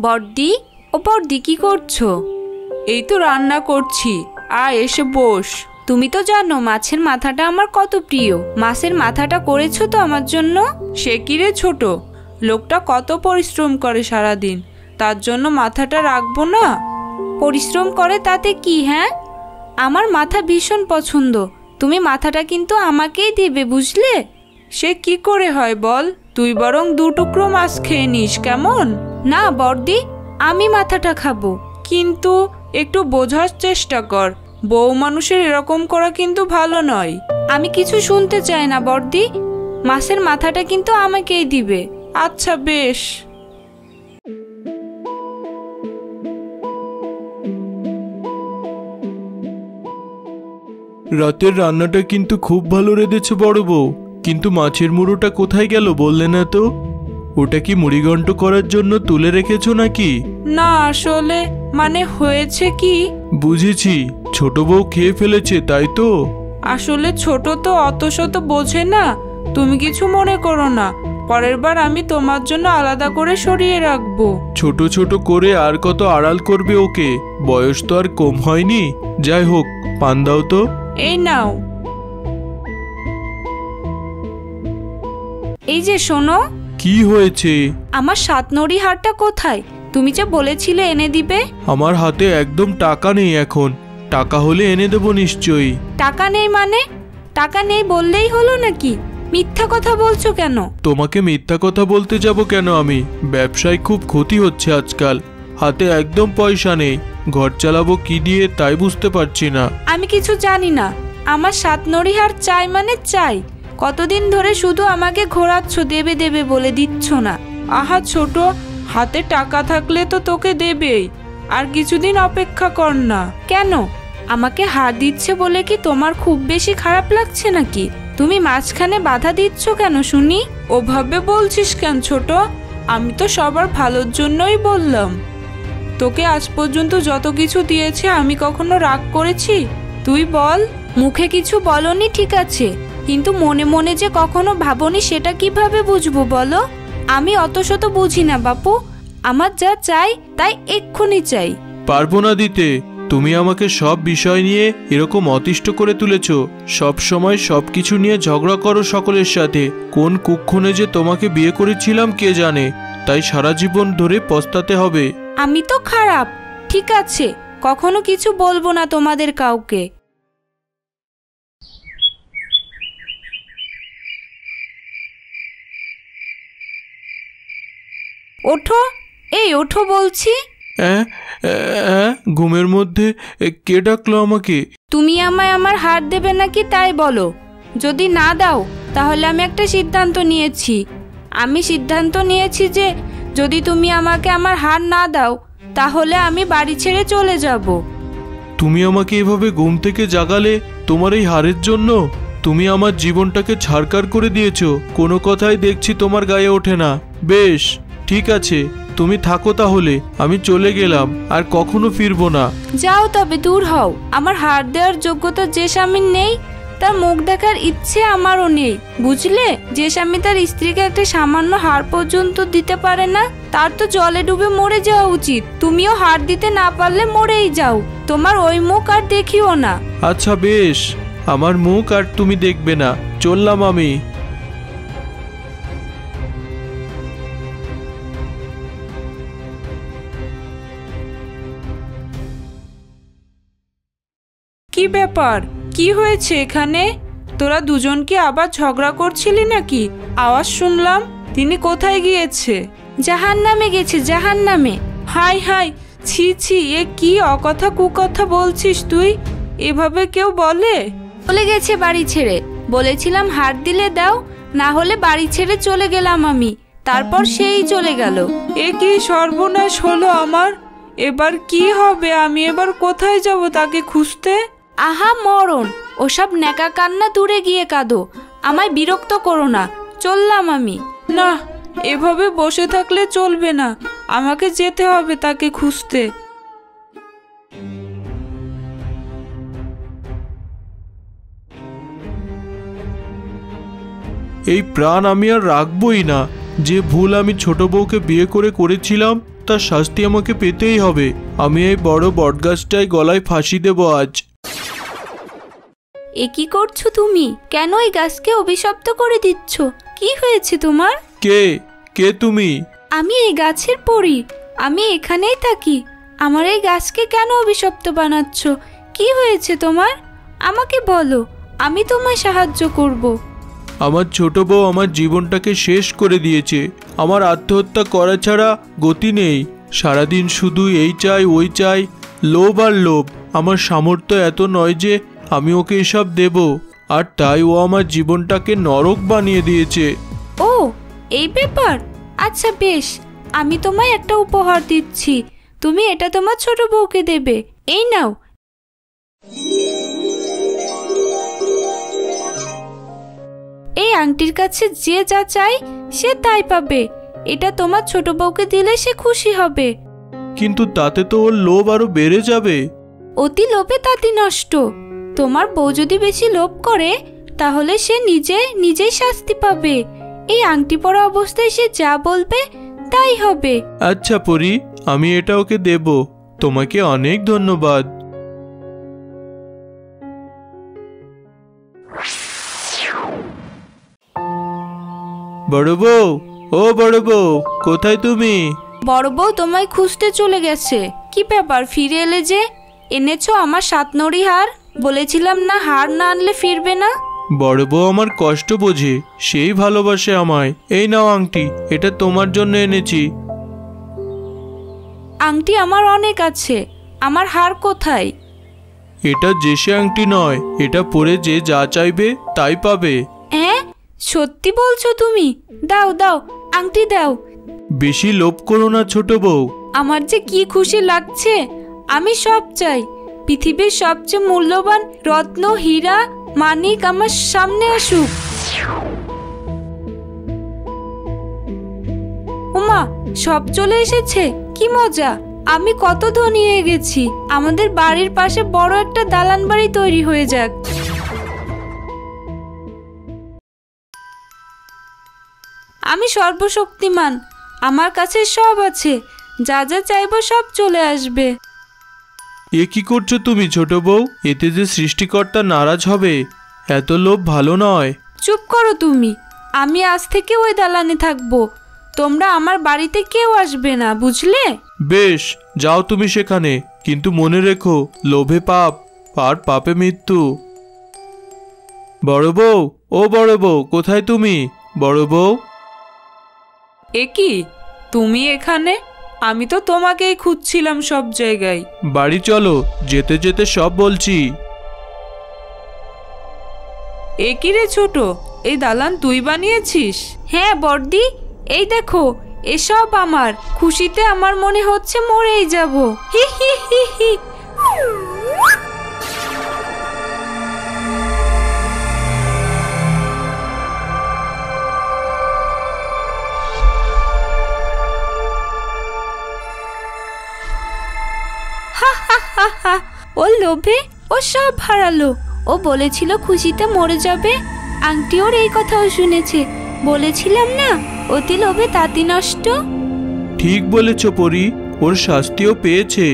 বড়দি, ও বড়দি কি করছো? এই তো রান্না করছি, আয় এসে বস। তুমি তো জানো মাছের মাথাটা আমার কত প্রিয়। মাছের মাথাটা করেছো তো আমার জন্য? সে কি রে ছোট, লোকটা কত পরিশ্রম করে সারাদিন, তার জন্য মাথাটা রাখবো না? পরিশ্রম করে তাতে কি? হ্যাঁ, আমার মাথা ভীষণ পছন্দ। তুমি মাথাটা কিন্তু আমাকেই দেবে, বুঝলে? সে কি করে হয় বল, তুই বরং 2 টুকরো মাছ খেয়ে নিস, কেমন? না বড়দি, আমি মাথাটা খাবো। কিন্তু একটু বোঝার চেষ্টা কর, বউ মানুষের এরকম করা কিন্তু ভালো নয়। আমি কিছু শুনতে চাই না বড়দি, মাছের মাথাটা কিন্তু আমাকেই দিবে। আচ্ছা বেশ। রাতের রান্নাটা কিন্তু খুব ভালো রেঁধেছে বড় বউ, কিন্তু মাছের মুড়োটা কোথায় গেল বললে না তো? ওটা কি মুড়িঘণ্ট করার জন্য তুলে রেখেছো নাকি? না আসলে মানে হয়েছে কি, বুঝেছি, ছোট বউ খেয়ে ফেলেছে তাই তো? আসলে ছোট তো অত শত বোঝে না, তুমি কিছু মনে করো না, পরের বার আমি তোমার জন্য আলাদা করে সরিয়ে রাখবো। ছোট ছোট করে আর কত আড়াল করবে ওকে, বয়স তো আর কম হয়নি। যাই হোক, পান দাও তো। এই নাও। এই যে শোনো। কি হয়েছে? আমার 7 নড়ি হারটা কোথায়? তুমি যে বলেছিলে এনে দিবে। আমার হাতে একদম টাকা নেই এখন, টাকা হলে এনে দেবো নিশ্চয়ই। টাকা নেই মানে? টাকা নেই বললেই হলো নাকি? মিথ্যা কথা বলছো কেন? তোমাকে মিথ্যা কথা বলতে যাব কেন আমি? ব্যবসায় খুব ক্ষতি হচ্ছে আজকাল, হাতে একদম পয়সা নেই, ঘর চালাবো কি দিয়ে তাই বুঝতে পারছি না। আমি কিছু জানি না, আমার 7 নড়ি হার চাই মানে চাই। কতদিন ধরে শুধু আমাকে ঘোরাচ্ছ, দেবে দেবে বলে দিচ্ছ না। আহা ছোট, হাতে টাকা থাকলে তো তোকে দেবেই, আর কিছুদিন অপেক্ষা কর না। কেন? আমাকে হার দিচ্ছে বলে কি তোমার খুব বেশি খারাপ লাগছে নাকি? তুমি মাঝখানে বাধা দিচ্ছ কেন শুনি? ওভাবে বলছিস কেন ছোট? আমি তো সবার ভালোর জন্যই বললাম। তোকে আজ পর্যন্ত যত কিছু দিয়েছে আমি কখনো রাগ করেছি? তুই বল। মুখে কিছু বলনি ঠিক আছে, কিন্তু মনে মনে যে কখনো ভাবনি সেটা কিভাবে বুঝবো বলো? আমি অত শত বুঝি না বাপু, আমার যা চাই তাই এক্ষুনি চাই। পারবো না দিতে, তুমি আমাকে সব বিষয় নিয়ে এরকম অতিষ্ঠ করে তুলেছ। সব সময় সবকিছু নিয়ে ঝগড়া করো সকলের সাথে। কোন কুক্ষণে যে তোমাকে বিয়ে করেছিলাম কে জানে, তাই সারা জীবন ধরে পস্তাতে হবে। আমি তো খারাপ, ঠিক আছে, কখনো কিছু বলবো না তোমাদের কাউকে। ওঠো, এই ওঠো বলছি। ঘুমের মধ্যে কে ডাকলো আমাকে? তুমি আমায় আমার হার দেবে নাকি তাই বলো। যদি না দাও তাহলে আমি একটা সিদ্ধান্ত নিয়েছি। আমি সিদ্ধান্ত নিয়েছি যে যদি তুমি আমাকে আমার হার না দাও তাহলে আমি বাড়ি ছেড়ে চলে যাব। তুমি আমাকে এভাবে ঘুম থেকে জাগালে তোমার এই হারের জন্য? তুমি আমার জীবনটাকে ছাড়কার করে দিয়েছো, কোনো কথাই দেখছি তোমার গায়ে ওঠে না। বেশ ঠিক আছে, তুমি থাকো তাহলে, আমি চলে গেলাম, আর কখনো ফিরবো না। যাও তবে দূর হও। আমার হার দেওয়ার যোগ্যতা যে স্বামীর নেই তার মুখ দেখার ইচ্ছে আমারও নেই, বুঝলে? যে স্বামী তার স্ত্রীকে একটা সামান্য হার পর্যন্ত দিতে পারে না তার তো জলে ডুবে মরে যাওয়া উচিত। তুমিও হার দিতে না পারলে মরেই যাও, তোমার ওই মুখ আর দেখিও না। আচ্ছা বেশ, আমার মুখ আর তুমি দেখবে না, চললাম আমি। কি ব্যাপার, কি হয়েছে এখানে? তোরা দুজন কি আবার ঝগড়া করছিলি নাকি? আওয়াজ শুনলাম। তিনি কোথায় গিয়েছে? জাহান্নামে গেছে, জাহান্নামে। হাই হাই, ছি ছি, এ কি অকথা কুকথা বলছিস তুই? এভাবে কেউ বলে? চলে গেছে বাড়ি ছেড়ে। বলেছিলাম হার দিলে দাও, না হলে বাড়ি ছেড়ে চলে গেলাম আমি, তারপর সেই চলে গেল। এ কি সর্বনাশ হলো আমার! এবার কি হবে? আমি এবার কোথায় যাব তাকে খুঁজতে? আহা মরণ, ওসব ন্যাকা কান্না দূরে গিয়ে কাঁদো, আমায় বিরক্ত করো না, চললাম আমি। না, এভাবে বসে থাকলে চলবে না, আমাকে যেতে হবে তাকে খুঁজতে। এই প্রাণ আমি আর রাখবই না। যে ভুল আমি ছোট বউকে বিয়ে করেছিলাম তার শাস্তি আমাকে পেতেই হবে। আমি এই বড় বটগাছটায় গলায় ফাঁসি দেব আজ। এ কি করছো তুমি? কেন এই গাছকে অভিশপ্ত করে দিচ্ছ? কি হয়েছে তোমার? কে কে তুমি? আমি এই গাছের পরী, আমি এখানেই থাকি। আমার এই গাছকে কেন অভিশপ্ত বানাচ্ছ? কি হয়েছে তোমার? আমাকে বলো, আমি তোমায় সাহায্য করব। আমার ছোট বউ আমার জীবনটাকে শেষ করে দিয়েছে। আমার আত্মহত্যা করা ছাড়া গতি নেই। সারাদিন শুধু এই চাই ওই চাই, লোভ আর লোভ। আমার সামর্থ্য এত নয় যে আমি ওকে এসব দেব, আর তাই ও আমার জীবনটাকে নরক বানিয়ে দিয়েছে। ও, এই ব্যাপার? আচ্ছা বেশ, আমি তোমায় একটা উপহার দিচ্ছি। তুমি এটা তোমার ছোট বউকে দেবে। এই নাও। এই আংটির কাছে যে যা চাই সে তাই পাবে। এটা তোমার ছোট বউকে দিলে সে খুশি হবে। কিন্তু তাতে তো ওর লোভ আরো বেড়ে যাবে। অতি লোভে তাতি নষ্ট। তোমার বউ যদি বেশি লোভ করে তাহলে সে নিজেই শাস্তি পাবে। এই আংটি পরা অবস্থায় সে যা বলবে তাই হবে। আচ্ছা পরি, আমি এটা ওকে দেব। তোমাকে অনেক ধন্যবাদ। বড় বউ, ও বড় বউ, কোথায় তুমি? বড় বউ তোমায় খুঁজতে চলে গেছে। কি ব্যাপার, ফিরে এলে যে? এনেছো আমার 7 নড়ি হার? বলেছিলাম না হার না আনলে ফিরবে না। বড় বউ আমার কষ্ট বোঝে, সেই ভালোবাসে আমায়। এই নাও আংটি, এটা তোমার জন্য এনেছি। আংটি আমার অনেক আছে, আমার হার কোথায়? এটা জেসে আংটি নয়, এটা পরে যে যা চাইবে তাই পাবে। হ্যাঁ, সত্যি বলছো তুমি? দাও দাও, আংটি দাও। বেশি লোভ করো না ছোট বউ। আমার যে কি খুশি লাগছে। আমি সব চাই। পৃথিবীর সবচেয়ে মূল্যবান রত্ন, হীরা, মানিক আমার সামনে আসুক। উমা, সব চলে এসেছে, কি মজা! আমি কত ধনী হয়ে গেছি। আমাদের বাড়ির পাশে বড় একটা দালান বাড়ি তৈরি হয়ে যাক। আমি সর্বশক্তিমান, আমার কাছে সব আছে। যা যা চাইবো সব চলে আসবে। এ কি করছো তুমি ছোট বউ? এতে যে সৃষ্টিকর্তা নারাজ হবে। এত লোভ ভালো নয়। চুপ করো তুমি। আমি আজ থেকে ওই দালানে থাকবো। তোমরা আমার বাড়িতে কেউ আসবে না, বুঝলে? বেশ, যাও তুমি সেখানে, কিন্তু মনে রেখো, লোভে পাপ আর পাপে মৃত্যু। বড় বউ, ও বড় বউ, কোথায় তুমি? বড় বউ। এ কি, তুমি এখানে? আমি তো তোমাকেই খুঁজছিলাম সব জায়গায়। বাড়ি চলো, যেতে যেতে সব বলছি। এ কি রে ছোট, এই দালান তুই বানিয়েছিস? হ্যাঁ বড়দি, এই দেখো, এসব আমার। খুশিতে আমার মনে হচ্ছে মরেই যাব। হি হি হি হি। ও লোভে ও সব হারালো। ও বলেছিল খুশিতে মরে যাবে। আংটি ওর এই কথাও শুনেছে। বলেছিলাম না, অতি লোভে তাতি নষ্ট। ঠিক বলেছ পরি, ওর শাস্তিও পেয়েছে।